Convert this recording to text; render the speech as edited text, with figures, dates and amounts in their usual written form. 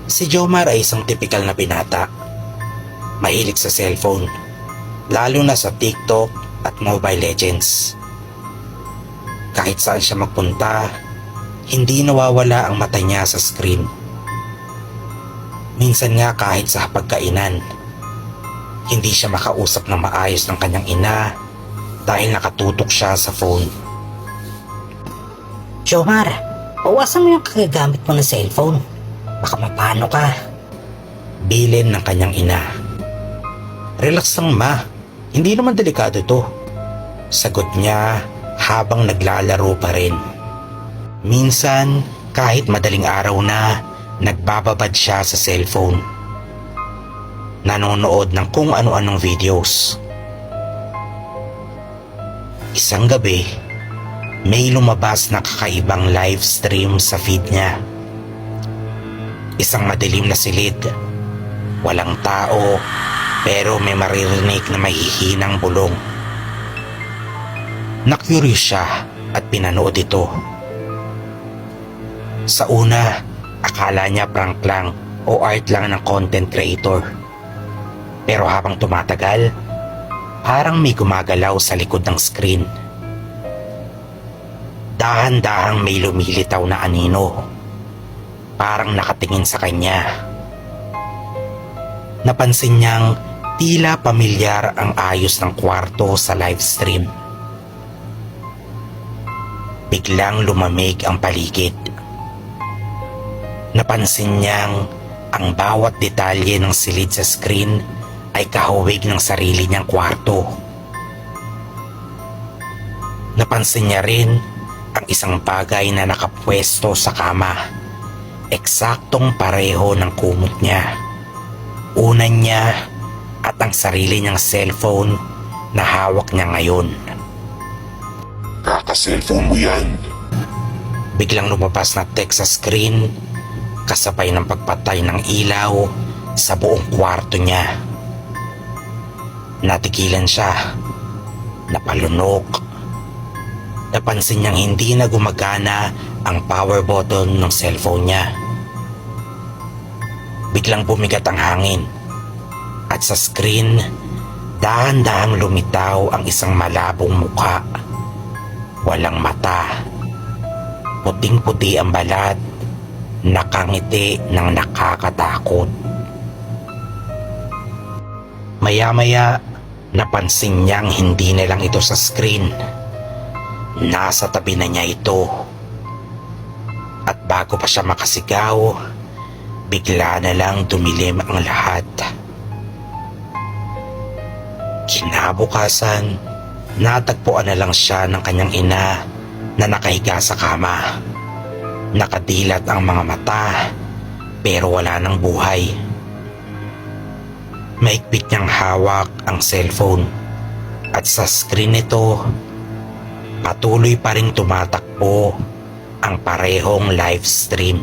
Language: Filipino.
Si Jomar ay isang tipikal na binata. Mahilig sa cellphone, lalo na sa TikTok at Mobile Legends. Kahit saan siya magpunta, hindi nawawala ang mata niya sa screen. Minsan nga kahit sa pagkainan, hindi siya makausap ng maayos ng kanyang ina dahil nakatutok siya sa phone. Jomar, bawasan mo yung kagagamit mo ng cellphone. Baka mapano ka. Bilin ng kanyang ina. Relax lang ma, hindi naman delikado to. Sagot niya habang naglalaro pa rin. Minsan kahit madaling araw na, nagbababad siya sa cellphone. Nanonood ng kung ano-anong videos. Isang gabi, may lumabas na kakaibang live stream sa feed niya. Isang madilim na silid. Walang tao, pero may maririnig na mahihinang bulong. Na-curious siya at pinanood ito. Sa una, akala niya prank lang o art lang ng content creator. Pero habang tumatagal, parang may gumagalaw sa likod ng screen. Dahan-dahang may lumilitaw na anino. Parang nakatingin sa kanya. Napansin niyang tila pamilyar ang ayos ng kwarto sa live stream. Biglang lumamig ang paligid. Napansin niyang ang bawat detalye ng silid sa screen ay kahawig ng sarili niyang kwarto. Napansin niya rin ang isang bagay na nakapwesto sa kama. Eksaktong pareho ng kumot niya. Unan niya at ang sarili niyang cellphone na hawak niya ngayon. Kaka-cellphone mo yan. Biglang lumabas na text sa screen kasabay ng pagpatay ng ilaw sa buong kwarto niya. Natigilan siya. Napalunok. Napansin niyang hindi na gumagana ang power button ng cellphone niya. Biglang bumigat ang hangin at sa screen, dahan-dahang lumitaw ang isang malabong mukha. Walang mata. Puting-puti ang balat, nakangiti ng nakakatakot. Maya-maya, napansin niyang hindi na lang ito sa screen. Nasa tabi na niya ito. At bago pa siya makasigaw, bigla na lang dumilim ang lahat. Kinabukasan, natagpuan na lang siya ng kanyang ina na nakahiga sa kama. Nakadilat ang mga mata, pero wala nang buhay. Maikpit niyang hawak ang cellphone at sa screen nito, patuloy pa ring tumatakbo ang parehong live stream.